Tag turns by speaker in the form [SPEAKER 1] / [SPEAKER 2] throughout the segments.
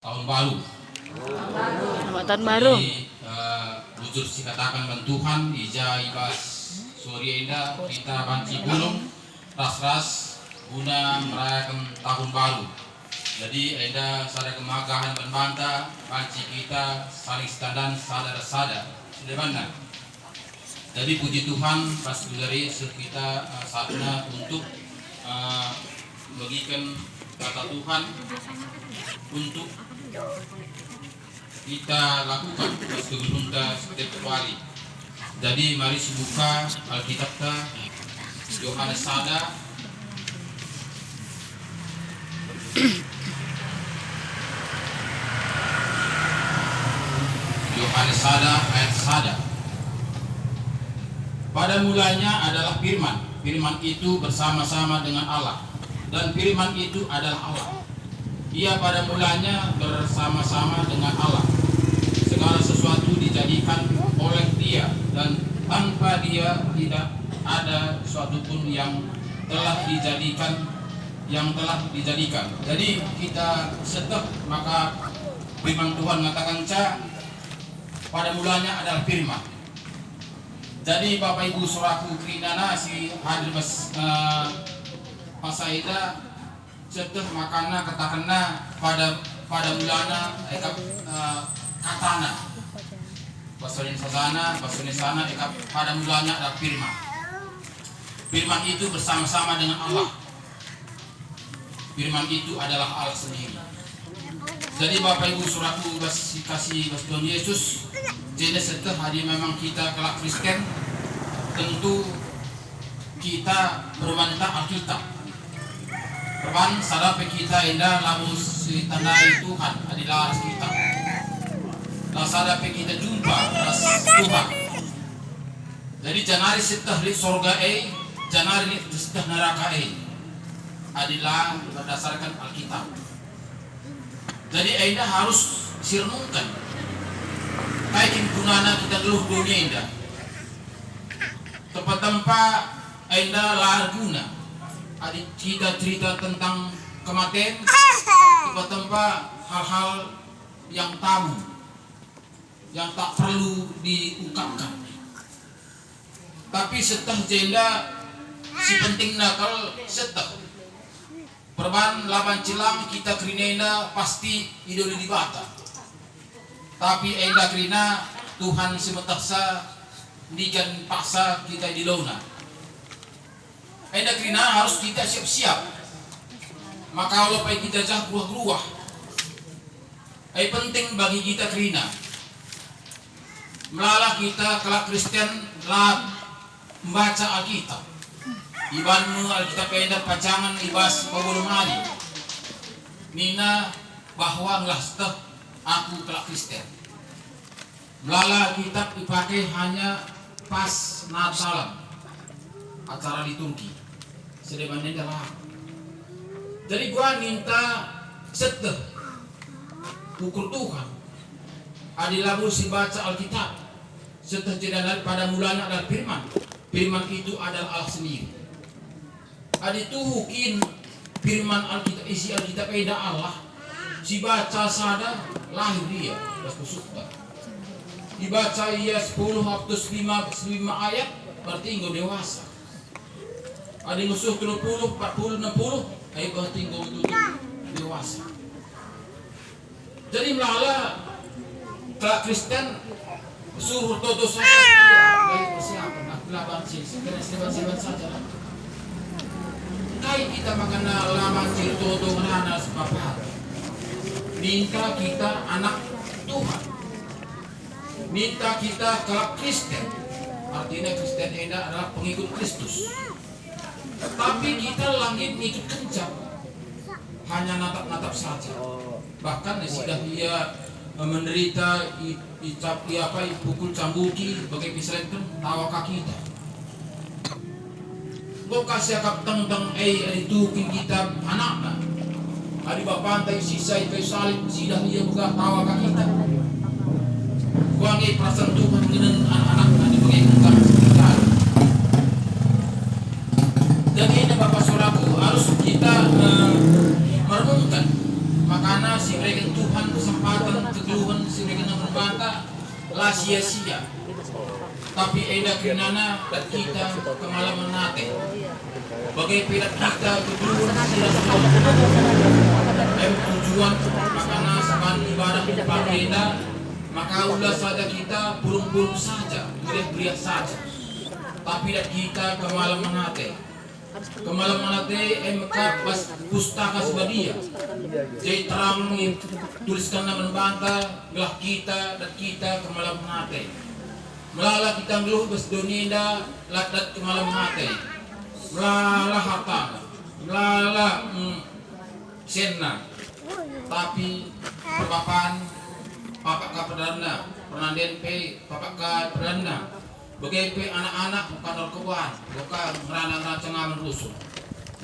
[SPEAKER 1] Tahun baru.
[SPEAKER 2] Tahun baru.
[SPEAKER 1] Bujur si katakan bantuhan ija ibas sore indah kita banci gunung ras guna merayakan tahun baru. Jadi enda sada kemagahan berbanta banci kita saling sedandan sadar sudah mana. Jadi puji Tuhan pas dari kita saatnya untuk bagikan kata Tuhan untuk kita lakukan sebelum setiap hari. Jadi mari buka Alkitab kita Yohanes sada ayat sada. Pada mulanya adalah firman. Firman itu bersama-sama dengan Allah dan firman itu adalah Allah. Ia pada mulanya bersama-sama dengan Allah. Segala sesuatu dijadikan oleh Dia dan tanpa Dia tidak ada sesuatu pun yang telah dijadikan. Jadi kita setek maka firman Tuhan mengatakan pada mulanya adalah firman. Jadi Bapak Ibu Suraku Krinana si hadir Pasaida setelah makana katakanna pada mulana katana basonin sana pada mulanya ada firman itu bersama-sama dengan Allah. Firman itu adalah Allah sendiri. Jadi Bapak Ibu Suraku kasih Tuhan Yesus. Jadi setelah hari memang kita kelak Kristen, tentu kita bermantap Alkitab. Perban sadap kita indah lalu si tandai Tuhan adalah kita. Lah sadap kita jumpa Tuhan. Jadi janari setelah di sorga janari setelah neraka adalah berdasarkan Alkitab. Jadi indah harus sirnungkan. Kayak gunana kita dulu dunia indah. Tempat-tempat indah larguna. Adik kita cerita tentang kematian, tempat-tempat hal-hal yang tabu, yang tak perlu diungkapkan. Tapi setelah jenda si penting nakal setelah perban laban cilang kita krinena pasti idul dibata. Tapi enda krina Tuhan semetaksa digan paksa kita di lona. Enda krina harus kita siap-siap. Maka kalau kita jangan keluar-keluar. Penting bagi kita krina. Melalah kita kelak Kristen lah membaca Alkitab. Ibanmu Alkitab enda pacangan ibas pabulung hari. Nina bahwa ngelah step aku kelak Kristen. Melalah kitab dipakai hanya pas Natalan acara liturgi. Sedebannya adalah. Jadi gua minta setelah ukur Tuhan. Adilabu si baca Alkitab. Setelah jeda pada mulanya adalah firman. Firman itu adalah Allah sendiri. Adi tuhukin firman Alkitab isi Alkitab eda Allah. Si baca sada lahir dia berkusukta. Dibaca ia 10 haftus 5 ayat berarti enggak dewasa. Ada musuh 30 40 60 ayat berarti enggak itu dewasa. Jadi melala kelak Kristen suruh todo saya dari persiapan laban siban saja. Kai kita makan laban todo menana sebab minta kita anak Tuhan. Minta kita kelak Kristen. Artinya Kristen ini adalah pengikut Kristus. Tapi kita langit ikut kencang. Hanya natap-natap saja. Bahkan sudah dia menderita pukul cambuki bagai pisaran tawa kaki kita. Gua kasih akap tentang itu kita anaknya. Adi bapantai sisai kay salib sidah dia buka tawa kaki kita. Kuangi perasaan Tuhan dengan anak-anak di bagaimana sekitar. Jadi ini Bapak Saudaraku harus kita merenungkan makanya si mereka Tuhan kesempatan kegeluhan sebagai membantah lah sia-sia. Tapi eda kinana dan kita kemalaman nate. Bagai pirat kita kegeluhan tidak tujuan makana saban ibadah pagenda maka ulah saja kita burung-burung saja, beriak-beriak saja. Tapi dan kita kemalaman nate. Kemalaman nate MK pustaka sebadia. Jadi terang tuliskan nama membantah belah kita dan kita kemalaman nate. Melala kita ngeluh bes dunia ladat kemalaman nate. Melala harta, melala senna. Tapi perbapan papak ka perdana pernanden pe papak ka perdana bagai pe anak-anak bukan narkoban bukan ngerana cengaman rusuh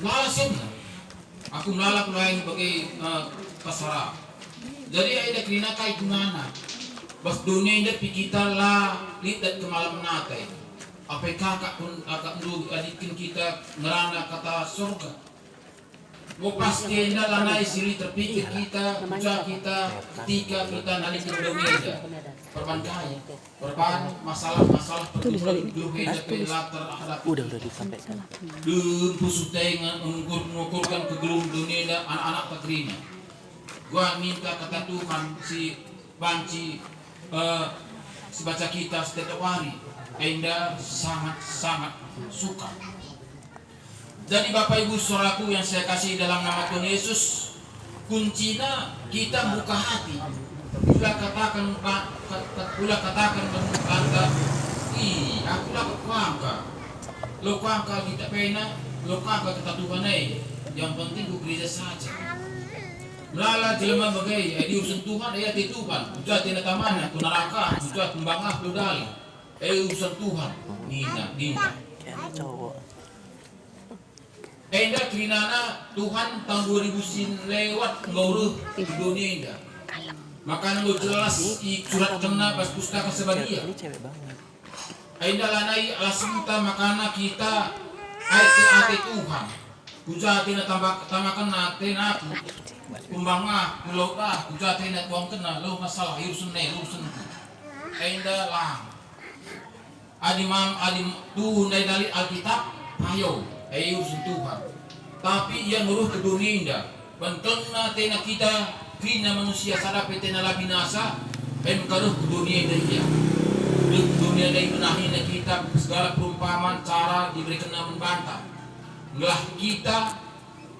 [SPEAKER 1] melala senna aku melala kulain bagai kasara jadi ada kerina kai gimana bas dunia ini kita lah lihat kemalam nate apa kakak pun agak dulu adikin kita ngerana kata surga. Mau pasti anda lanai siri terpikir kita, ucap kita, ketika kita nalik ke dunia perban kaya, perban masalah-masalah pergumulan dunia latar hadap.
[SPEAKER 2] Udah disampaikan.
[SPEAKER 1] Dun pusut dengan mengukurkan kegelum dunia anak-anak terima. Gua minta kata Tuhan si banci si baca kita setiap hari, anda sangat suka. Jadi Bapak Ibu Saudaraku yang saya kasih dalam nama Tuhan Yesus, kuncinya kita buka hati. Ulah katakan berkata, aku lah kuangka. Lo kuangka kita pena, lo kuangka kata Tuhan yang penting ku gereja saja. Melala jelema bagai di urusan Tuhan di Tuhan. Udah tidak tamana ku neraka, udah kembangah lu dali. Urusan Tuhan. Nina. Enda kerinana Tuhan tahun 2000 sin lewat ngauruh di dunia enda. Maka lo jelas surat kena pas pustaka sebagia. Enda lanai alasunta makana kita ate Tuhan. Puja tina tambahkan nate naku. Kumbangah kuloka puja tina buang kena lo masalah urusan Enda lang. Adim tuh dari Alkitab ayo. Urusan Tuhan. Tapi yang nguruh ke dunia indah. Benteng na tena kita kina manusia sadapi tena labinasa. Mengkaruh ke dunia indah dia. Di dunia indah menahi na kita segala perumpamaan cara diberikan na membantah. Ngelah kita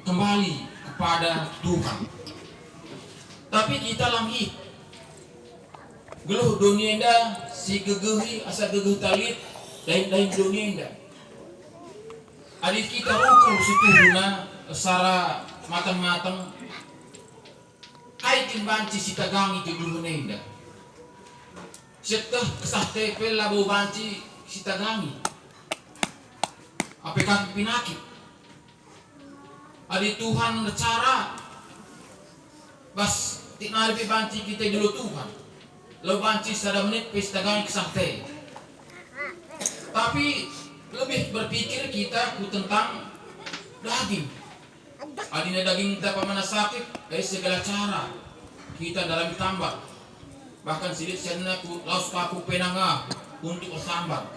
[SPEAKER 1] kembali kepada Tuhan. Tapi kita langit. Geluh dunia indah si gegehi asa gegeh talit lain dunia indah. Adik kita ukur situhuna secara matang-matang kaitin banci si tagangi ke dulu nenda seteh kesah tepel labo banci si tagangi apekan pinakit adik Tuhan cara bas tinari banci kita dulu Tuhan lo banci sada menit pes tagangi kesah te tapi lebih berpikir kita tentang daging. Adina daging kita pamana sakit, segala cara kita dalam tambah. Bahkan silit sana ku laus paku penanga untuk sambar.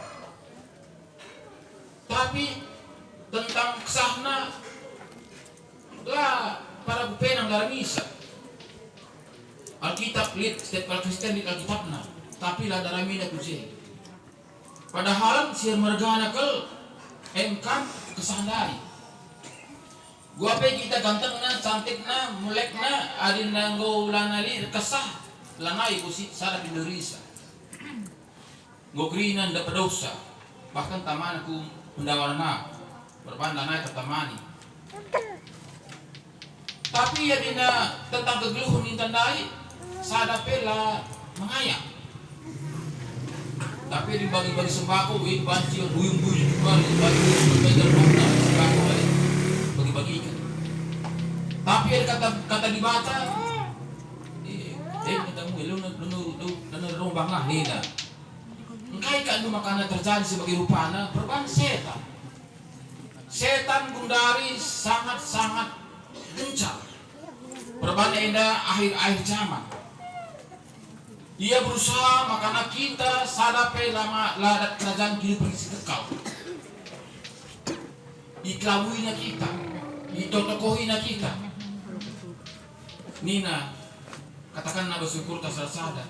[SPEAKER 1] Tapi tentang kesahna lah para penang dalam misa. Alkitab lihat setiap Kristen di Alkitabna, tapi lah dalam mina kucing. Padahal siar mergana kel engkan kesandari. Gua pe kita gantengna, cantikna, mulekna, adin nanggo lanali kesah langai busi sarap Indonesia. Gogrina nda pedosa. Bahkan taman aku pendawarna berpandangan ketamani. Tapi ya dina tentang kegeluhan intandai sadapela mengayang. Tapi dibagi-bagi sembako, banci, buyung-buyung juga, bagi-bagi sembako, bagi-bagi ikan. Tapi ada kata dibaca, katamu, lu rombang lah, nida. Engkai kan lu makanan terjadi sebagai rupana, perban setan. Setan gundari sangat-sangat gencar. Perban indah akhir-akhir zaman. Ia berusaha makana kita sadape lama ladat kerajaan kehidupan kekal. Iklamuina kita, itotokohina kita. Nina, katakan na bersyukur tasada.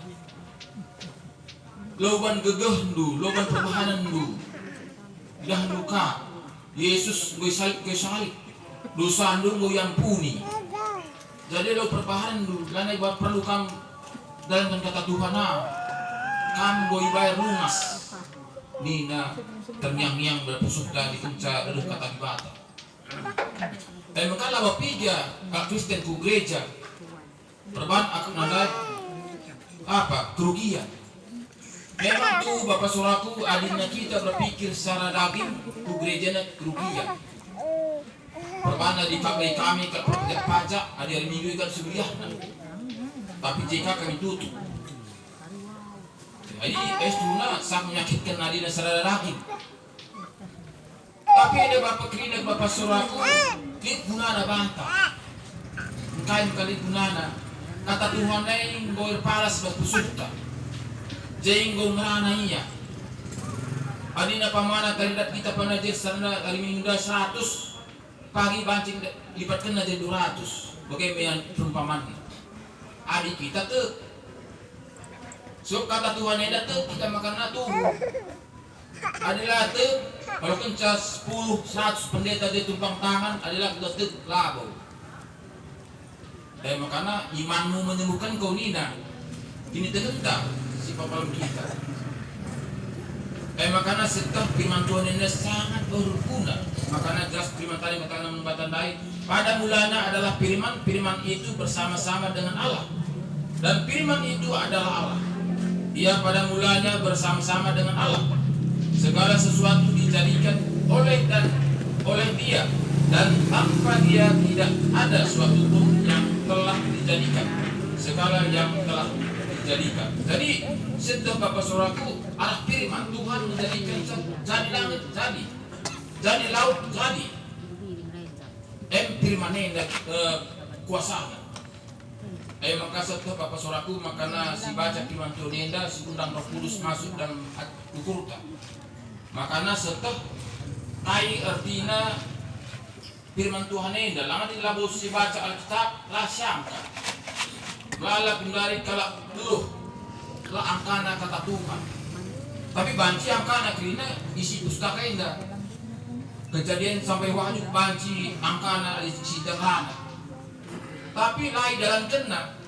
[SPEAKER 1] Loban gegehndu, loban perbahanandu. Dah luka. Yesus gue salib. Dosa andu gue yampuni. Jadi lo perbahanandu, lana iba perlu kam dalam kata Tuhan kam gue bayar lunas. Nina ternyang-nyang berpusuk dari kunca dari kata ibata. Dan makanya bapija kak Kristen ku gereja perban aku nandai apa kerugian. Memang tuh bapak suraku adiknya kita berpikir secara daging ku gerejanya kerugian. Perban di kami ke pajak ada hari minggu kan sebelah. Tapi jika kami tutup. Jadi estuna sangat menyakitkan adiknya secara daging. Tapi ada bapak kerina bapak suraku lit gunana bantah. Kain kali gunana kata Tuhan lain goir palas berpusuta. Jenggo ngerana iya. Adina pamana kandidat kita panajer sana hari minggu 100 pagi bancing lipatkan aja 200. Bagaimana perumpamaan? Adik kita tuh. So kata Tuhan ada tuh kita makan tubuh. Adalah tuh kalau kenca 10 100 pendeta dia tumpang tangan adalah kita tuh labo. Dan makanya imanmu menyembuhkan kau nina. Ini tergentar si papalan kita. Makanya setelah firman Tuhan ini sangat berguna. Makanya jelas firman tadi makanya membatandai. Pada mulanya adalah firman itu bersama-sama dengan Allah. Dan firman itu adalah Allah. Dia pada mulanya bersama-sama dengan Allah. Segala sesuatu dijadikan oleh dia. Dan tanpa dia tidak ada suatu pun yang telah dijadikan. Segala yang telah dijadikan. Jadi setelah Bapak Saudaraku arah firman Tuhan menjadikan jadi langit jadi laut jadi firman ini kuasanya. Maka setelah Bapak Saudaraku makanya si baca firman Tuhan ini si undang Roh Kudus masuk dalam ukurta. Makanya setelah kai artinya firman Tuhan ini dalam dilabus si baca Alkitab lah syangka lala pindari kalak dulu lah angkana kata Tuhan. Tapi banci angkana kerina isi pustaka indah kejadian sampai wahyu banci angkana isi derhana. Tapi lai dalam kena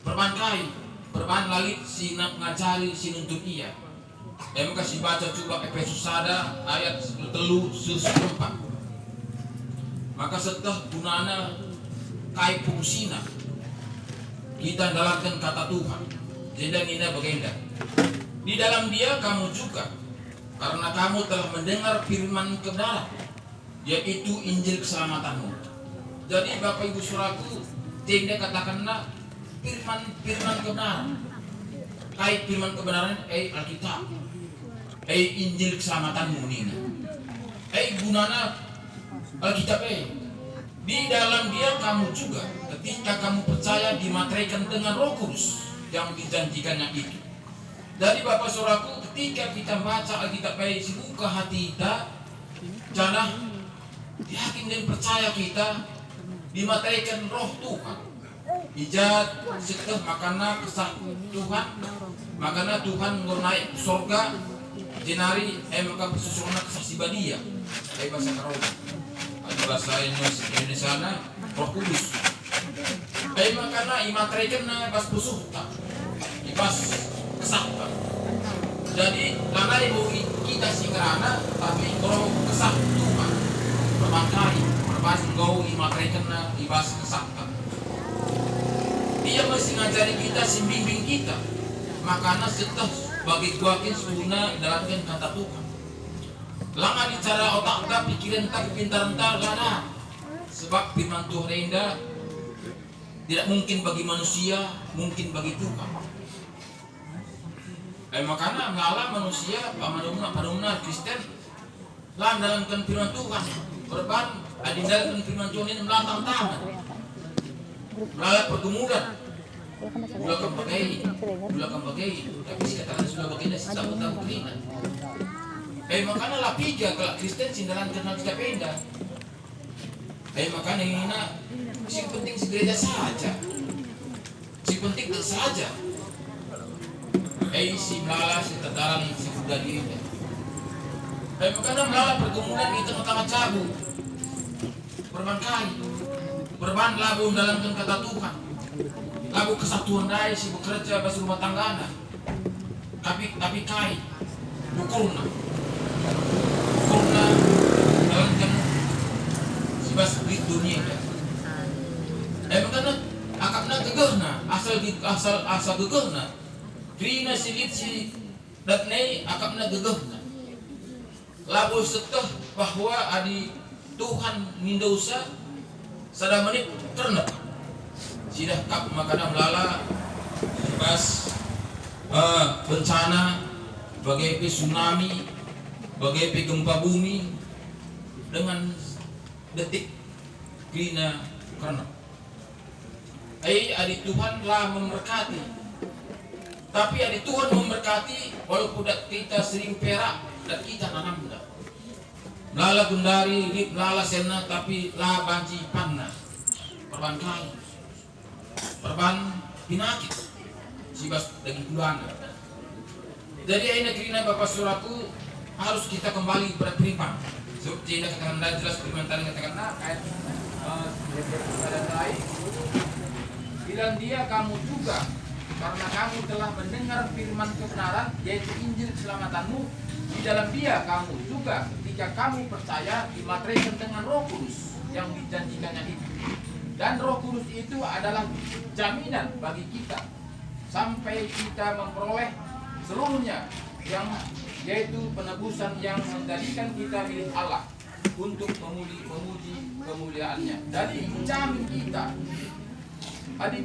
[SPEAKER 1] perban lalit si ngacari si nuntut iya. Maka si baca coba Efesus ada ayat 3 4. Maka setelah gunana kai fungsina kita dalamkan kata Tuhan. Jadi ini baginda. Di dalam dia kamu juga karena kamu telah mendengar firman kebenaran yaitu Injil keselamatanmu. Jadi Bapak Ibu Saudaraku, tidak katakanlah firman kebenaran. Kait firman kebenaran Alkitab. Injil keselamatanmu ini. Gunana Alkitab di dalam dia kamu juga ketika kamu percaya dimateraikan dengan Roh Kudus yang dijanjikannya itu. Dari Bapak Saudaraku ketika kita baca Alkitab buka hati kita jangan yakin dan percaya kita dimateraikan Roh Tuhan. Ijat setelah makana kesah Tuhan makana Tuhan naik surga jenari maka bersusunan kesaksi badia bahasa Karawi ada bahasa Indonesia Roh Kudus makana imateraikan pas pusuhta ibas kesahta. Jadi karena ibu kita singgarana tapi Roh kesah Tuhan berbakai berbahas engkau imateraikan ibas kesahta. Dia mesti ngajari kita simbimbing kita makana setelah bagi kuakin suna dalamkan kata Tuhan. Lama bicara otak tak pikiran tak pintar-pintar lada. Sebab firman Tuhan indah tidak mungkin bagi manusia, mungkin bagi Tuhan. Makanya ngalah manusia pamanumna Kristen lah dalamkan firman Tuhan. Berban adindalamkan firman Tuhan ini melantang tangan. Melalui pergumulan. Sudah kebagai, tapi si katakan sudah bagai dan sisa betul kelina. Makanya lah piga kalau Kristen sindalan kenal kita penda. Makanya ini si penting si gereja saja, si penting itu saja. Si melala si tetaran si kuda diri. Makanya melala pergumulan di tengah-tengah cabu, berban kai, berban labu dalam kata Tuhan. Lagu kesatuan dai si bekerja bagi rumah tanggana. Tapi kai bukulna dalam kan si bas dunia dia. Makanya akapna gegehna asal gegehna. Krina silit si datnei akapna gegehna. Labu seteh bahwa adi Tuhan nindosa sada menit karena sidah kap makana melala pas bencana bagai tsunami, bagai gempa bumi dengan detik krina karena adik Tuhan lah memberkati, tapi adik Tuhan memberkati walaupun kita sering perak dan kita nanam dah melala gundari lip melala sena tapi lah banci panna perban kai perban pinakit sibas daging keluarga. Jadi ini kirina Bapak Suraku harus kita kembali berpriman. Seperti yang katakan dah jelas priman tadi katakan ayat dan lain. Bilang dia kamu juga karena kamu telah mendengar firman kebenaran yaitu Injil keselamatanmu, di dalam dia kamu juga ketika kamu percaya dimateraikan dengan Roh Kudus yang dijanjikannya itu. Dan Roh Kudus itu adalah jaminan bagi kita sampai kita memperoleh seluruhnya yang yaitu penebusan yang menjadikan kita milik Allah untuk memuji kemuliaannya. Jadi jamin kita, adik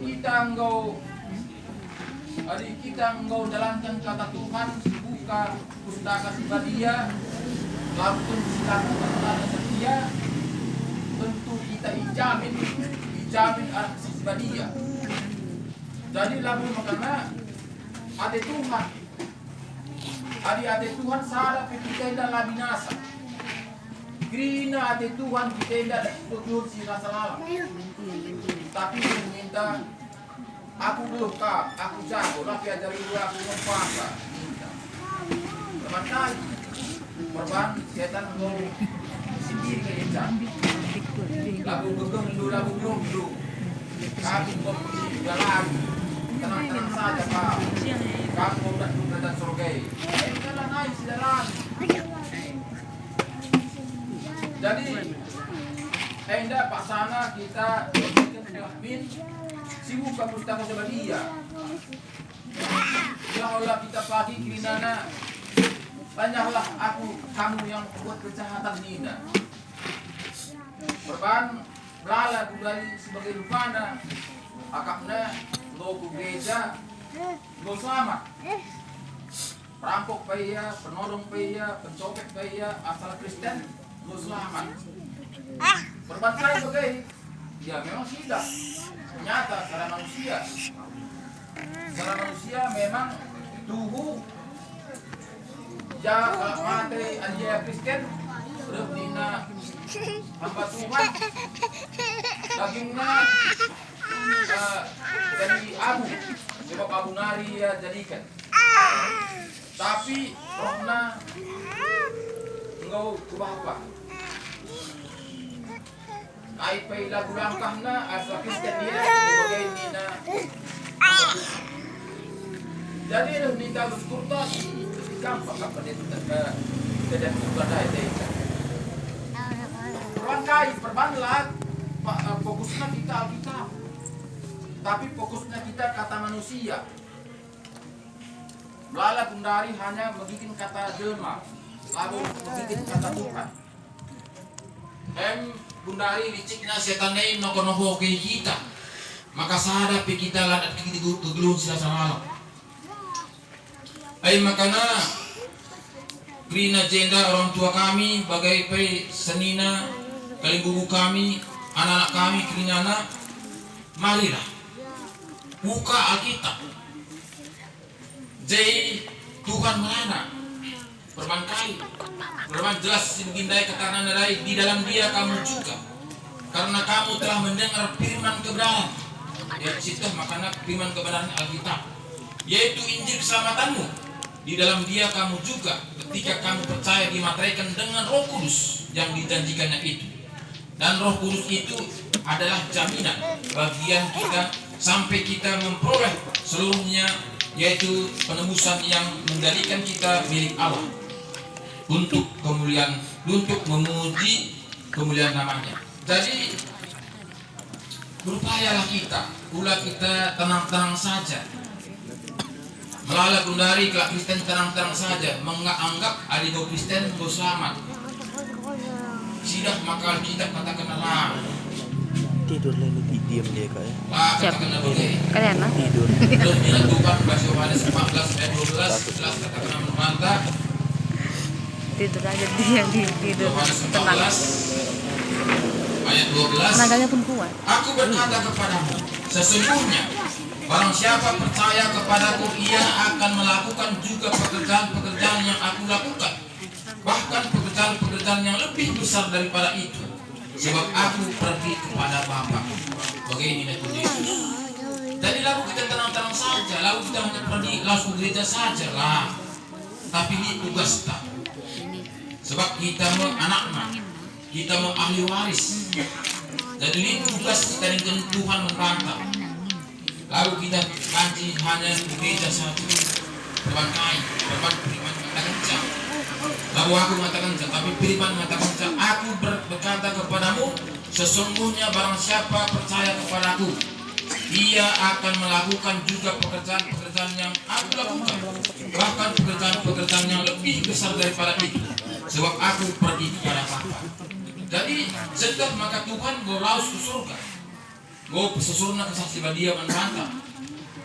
[SPEAKER 1] kita engkau jalankan kata Tuhan, buka pustaka Sibadia, lakukan silakan kata setia, tentu kita dijamin arti Sibadia. Jadi lalu makanya ada Tuhan, ada Tuhan salah kita tidak binasa. Grina ada Tuhan kita tidak tutur si rasa lalang. Tapi minta aku belum kap, aku jago, tapi ajari dulu aku mempuasa. Teman kali, korban setan mau sendiri kayak cantik. Lagu gegem dulu, lagu belum dulu. Kami komunikasi sudah lagi. Tenang-tenang saja Pak. Kamu udah dan surgai. Jalan naik sudah lagi. Jadi, hendak Pak sana kita min sibuk ke pustaka Sibadia. Ya Allah kita pagi kirinana. Banyaklah kamu yang buat kejahatan Nina. Berban lala budaya sebagai rupana akapna logo gereja lo selamat. Perampok paya, penodong paya, pencopet paya, asal Kristen lo selamat. Berban saya sebagai ya memang tidak nyata secara manusia. Secara manusia memang tubuh jaga mati aja Kristen Dina hamba Tuhan dagingnya jadi abu sebab abu nari ya jadikan, tapi rohna engkau kubapa aipai lagu langkahna asal Kristen dia sebagai Nina. Jadi minta berkurtas gampang kapan itu tidak ibadah itu. Perbankai, perbanlah fokusnya kita Alkitab, tapi fokusnya kita kata manusia. Melala kundari hanya membuat kata jelma, lalu membuat kata Tuhan. Kundari liciknya setanai nokonoho ke kita, maka sadar kita ladat kita kegelun selasa malam. Makanya Krina jenda orang tua kami bagai pe senina kali bubu kami anak-anak kami Krinana marilah buka Alkitab. Jadi Tuhan melana perbankai, berban jelas begindai katakan dari di dalam Dia kamu juga, karena kamu telah mendengar firman kebenaran. Ya situ makanya firman kebenaran Alkitab, yaitu Injil keselamatanmu. Di dalam Dia kamu juga, ketika kamu percaya, dimateraikan dengan Roh Kudus yang dijanjikannya itu. Dan Roh Kudus itu adalah jaminan bagian kita sampai kita memperoleh seluruhnya, yaitu penebusan yang menjadikan kita milik Allah untuk kemuliaan, untuk memuji kemuliaan namanya. Jadi berupayalah kita, pula kita tenang-tenang saja. Melala gundari kelak Kristen tenang-tenang saja, menganggap aligo Kristen go selamat. Sidah maka kita katakan lah.
[SPEAKER 3] Tidur lagi diam dia kak ya.
[SPEAKER 1] Lah katakan begini.
[SPEAKER 2] Kalian lah.
[SPEAKER 3] Tidur.
[SPEAKER 1] Terus dilakukan bahasa Yohanes 14 ayat 12 katakan berbantah.
[SPEAKER 2] Tidur aja dia tidur.
[SPEAKER 1] Yohanes
[SPEAKER 2] Tenang.
[SPEAKER 1] 14 ayat 12.
[SPEAKER 2] Tenaganya pun kuat.
[SPEAKER 1] Aku berkata kepadamu, sesungguhnya barang siapa percaya kepadaku, ia akan melakukan juga pekerjaan-pekerjaan yang aku lakukan, bahkan pekerjaan-pekerjaan yang lebih besar daripada itu, sebab aku pergi kepada Bapa. Begini itu Yesus. Jadi lalu kita tenang-tenang saja, lalu kita hanya pergi langsung gereja saja lah. Tapi ini tugas kita. Sebab kita mau anak-anak, kita mau ahli waris. Jadi ini tugas kita dengan Tuhan membantah. Lalu kita kaji hanya di gereja saja. Berbantai, firman mengatakan, lalu aku mengatakan, tapi firman mengatakan, aku berkata kepadamu, sesungguhnya barang siapa percaya kepadaku, ia akan melakukan juga pekerjaan-pekerjaan yang aku lakukan, bahkan pekerjaan-pekerjaan yang lebih besar daripada itu, sebab aku pergi kepada Bapa. Jadi setelah maka Tuhan berlaus ke surga, go sesurna kesaksian Dia membantah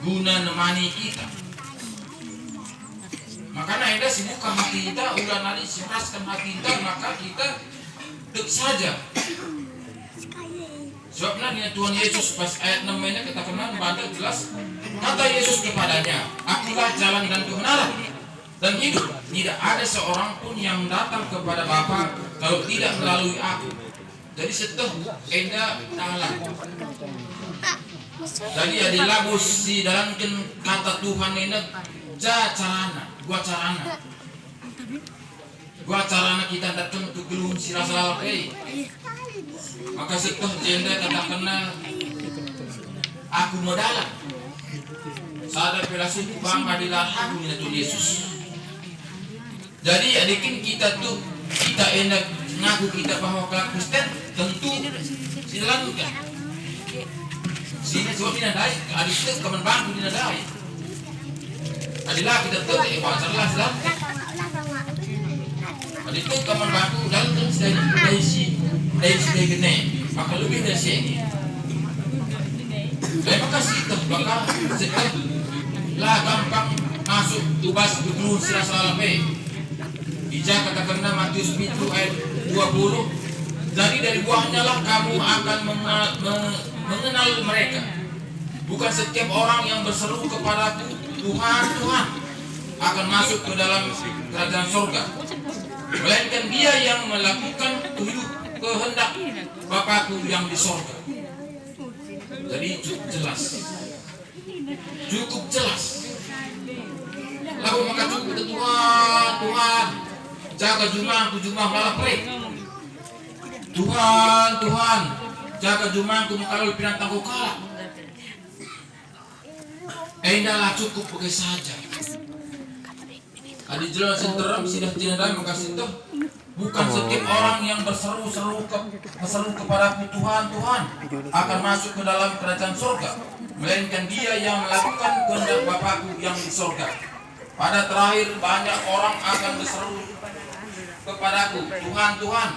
[SPEAKER 1] guna nemani kita. Makanya ada sibukkan hati kita, ulah nari seraskan hati kita, maka kita dek saja. Sebabnya Tuhan Yesus pas ayat 6 ini kita kenal banyak jelas, kata Yesus kepadanya, akulah jalan dan kebenaran dan hidup. Tidak ada seorang pun yang datang kepada Bapa kalau tidak melalui aku. Jadi setelah enda dalam. Jadi ada lagu si dalam kata Tuhan ini gua carana kita datang ke gelung sirasal maka setelah jenda katakanlah aku modal sadar pelasi bang adilah aku minatu Yesus. Jadi adikin kita tuh kita enak ngaku kita bahwa kelak Kristen tentu dilakukan. Sini sebab ini ada adik itu kaman bangku ini ada. Adilah kita tuh pacarlah lah. Adik itu kaman bangku dalam kan dari si gene maka lebih dari sini. Terima kasih terbakar setelah lah gampang masuk tubas betul sila-sila Ija katakanlah Matius 7 ayat 20. Jadi dari buahnya lah kamu akan mengenal mereka. Bukan setiap orang yang berseru kepadaku Tuhan, Tuhan akan masuk ke dalam kerajaan surga, melainkan dia yang melakukan kehendak Bapakku yang di surga. Jadi cukup jelas. Cukup jelas. Lalu maka cukup Tuhan, Tuhan jaga jumahku malah pray. Tuhan jaga jumahku kalau pinantangku kalah. Endahlah cukup begitu saja. Adi jelas senteram sudah tidak makasih itu. Bukan setiap orang yang berseru kepadaku Tuhan akan masuk ke dalam kerajaan surga, melainkan dia yang melakukan kehendak Bapakku yang di surga. Pada terakhir banyak orang akan berseru kepadaku Tuhan,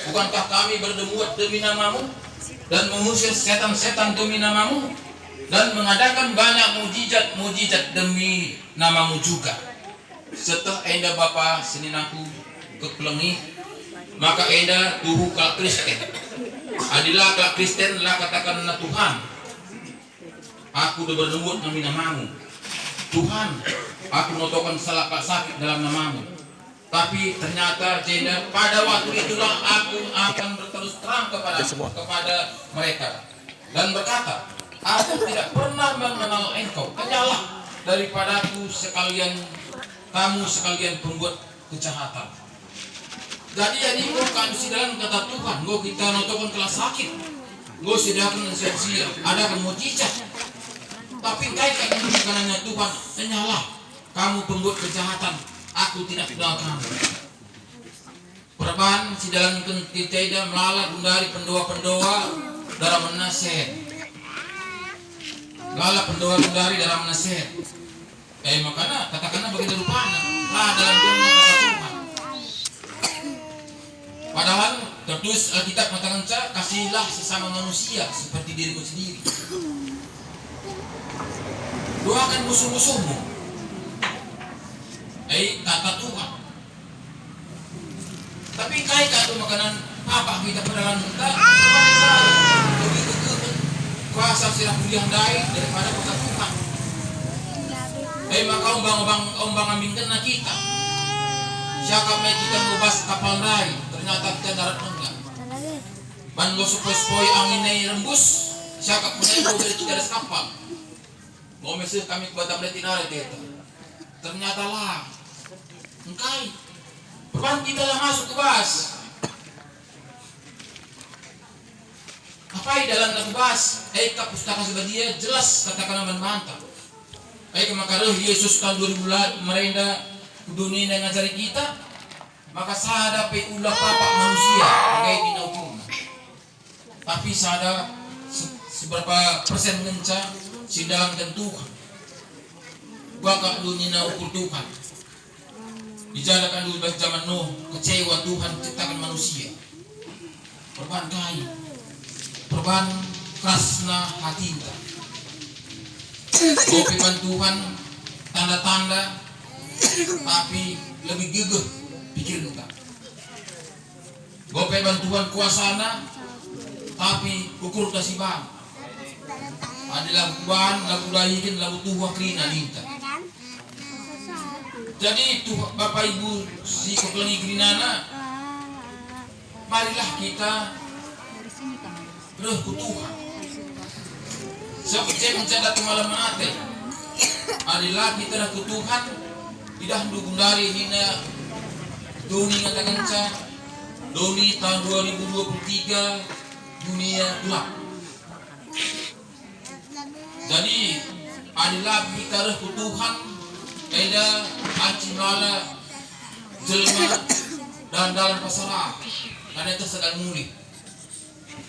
[SPEAKER 1] bukankah kami berdebuat demi namamu dan mengusir setan-setan demi namamu dan mengadakan banyak mujizat demi namamu juga. Setelah enda Bapa seninaku kepelengi, maka enda tuhu kak Kristen. Adilah kak Kristen lah katakanlah Tuhan. aku udah berlembut demi namamu. Tuhan, aku notokan salah sakit dalam namamu. Tapi ternyata jenda pada waktu itulah aku akan berterus terang kepada mereka dan berkata, aku tidak pernah mengenal engkau. Kenyalah daripadaku kamu sekalian pembuat kejahatan. Jadi kau kan sidalan kata Tuhan, kau kita notokan kelas sakit, kau sidakan sia-sia, ada kan mujizat. Tapi kaitan dengan makanannya Tuhan, kenyalah kamu pembuat kejahatan. Aku tidak kenal kamu. Perban sidalan kita melalat dari pendoa-pendoa dalam nasihat. Lala pendoa dari dalam nasihat. Makanya katakanlah begitu rupanya. Dalam dunia kata Tuhan. Padahal tertulis Alkitab mengatakan, kasihilah sesama manusia seperti dirimu sendiri. Doakan musuh-musuhmu. Kata Tuhan. Tapi kata makanan apa kita pada lantai begitu kuasa sirah kuliah daik daripada kata Tuhan. Maka ombang ambing kena kita. Siapa kita ngubas kapal daik, ternyata kita darat enggak. Ban go sepoi angin rembus, siapa punya go dari kita ada kapal. Mau mesir kami buat tablet tinara kita. Ternyata lah engkai beban kita lah masuk ke bas. Apa dalam bas? Ke pustaka sebadia jelas katakan membantah. Maka Yesus tahun 2000 merenda dunia yang ngajari kita, maka sada pe ulah papa manusia kayak di hukum. Tapi sada seberapa persen menca si dalam Tuhan. Bakal dunia ukur Tuhan. Dijadikan dulu bahasa zaman Nuh, kecewa Tuhan ciptakan manusia. Perban kai, perban krasna hatinta. Kopi bantuan tanda-tanda, tapi lebih gigih pikir kita. Gope bantuan kuasana, tapi ukur kasih bang. Ada lagu dahikin, lagu tuah krina linta. Jadi itu Bapak Ibu si kepelangi grinana, marilah kita berdoa ke Tuhan. Seperti mencatat malam mati, adalah kita ke Tuhan, tidak dukung dari nina doni ngatakan doni tahun 2023 dunia gelap. Jadi adalah kita ke Tuhan. Ada acimala jelma dan dalam pasarah karena itu sedang mulai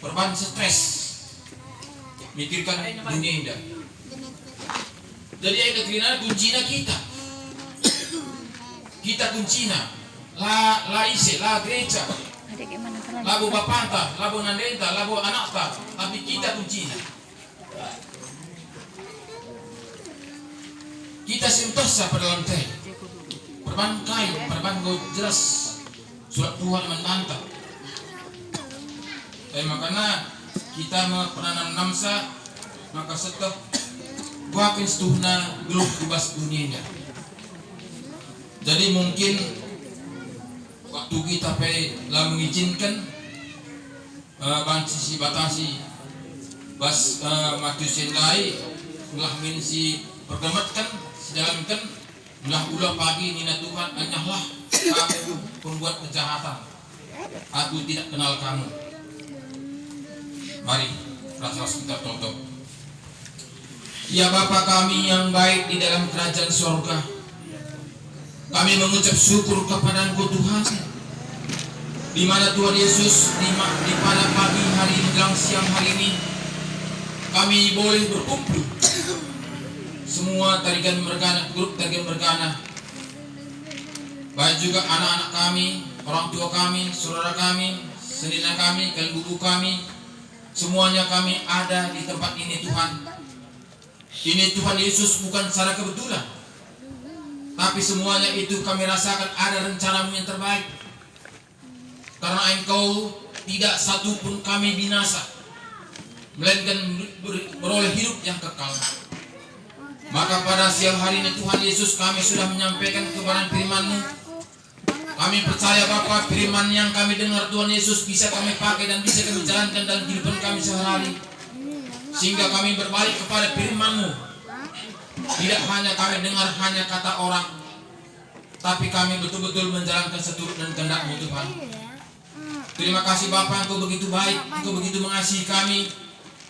[SPEAKER 1] perban stres mikirkan dunia indah. Jadi ada kena kuncinya kita kuncinya la ise la gereja labu bapanta labu nandenta labu anakta, tapi kita kuncinya. Kita sentosa pada lantai. Perban kai, perban go jelas surat Tuhan membantah. Makanya kita menanam namsa, maka setelah wakin setuhna geluk kubas dunianya. Jadi mungkin waktu kita lah mengizinkan bansi batasi bas matusin lai belah minsi pergamatkan sejalankan belah ulah pagi nina Tuhan, anyahlah kamu pembuat kejahatan, aku tidak kenal kamu. Mari ras-ras kita tutup. Ya Bapa kami yang baik di dalam kerajaan surga, kami mengucap syukur kepada Engkau Tuhan, di mana Tuhan Yesus di pada pagi hari menjelang siang hari ini kami boleh berkumpul. Semua tarikan mergana, grup tarikan mergana, baik juga anak-anak kami, orang tua kami, saudara kami, senina kami, kalian buku kami, semuanya kami ada di tempat ini Tuhan. Ini Tuhan Yesus bukan secara kebetulan, tapi semuanya itu kami rasakan ada rencanamu yang terbaik. Karena Engkau tidak satu pun kami binasa, melainkan beroleh hidup yang kekal. Maka pada siang hari ini Tuhan Yesus, kami sudah menyampaikan kebenaran firman-Mu. Kami percaya Bapa, firman yang kami dengar Tuhan Yesus bisa kami pakai dan bisa kami jalankan dalam kehidupan kami sehari-hari. Sehingga kami berbalik kepada firman-Mu. Tidak hanya kami dengar hanya kata orang, tapi kami betul-betul menjalankan seturut dan kehendak-Mu Tuhan. Terima kasih Bapa, Engkau begitu baik, Engkau begitu mengasihi kami,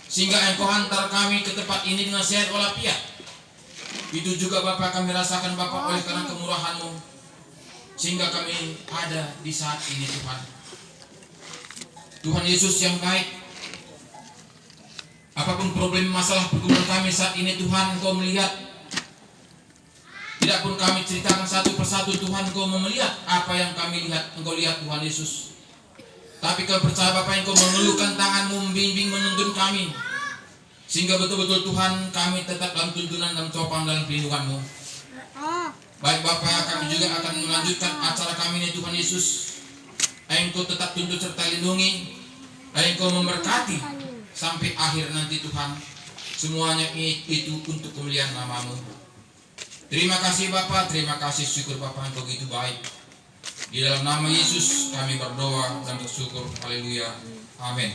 [SPEAKER 1] sehingga Engkau hantar kami ke tempat ini dengan sehat walafiat. Itu juga Bapa kami rasakan Bapa oleh karena kemurahan-Mu, sehingga kami ada di saat ini Tuhan. Tuhan Yesus yang baik, apapun problem masalah pergumulan kami saat ini Tuhan, Engkau melihat. Tidak pun kami ceritakan satu persatu Tuhan, Engkau melihat apa yang kami lihat, Engkau lihat Tuhan Yesus. Tapi kami percaya Bapak, Engkau mengeluhkan tangan-Mu, membimbing, menuntun kami, sehingga betul-betul Tuhan kami tetap dalam tuntunan dan topang dalam perlindungan-Mu. Baik Bapak, kami juga akan melanjutkan acara kami ini Tuhan Yesus. Engkau tetap tuntun serta lindungi, Engkau memberkati sampai akhir nanti Tuhan. Semuanya itu untuk kemuliaan nama-Mu. Terima kasih Bapak, terima kasih, syukur Bapak Engkau begitu baik. Di dalam nama Yesus kami berdoa dan bersyukur. Haleluya. Amin.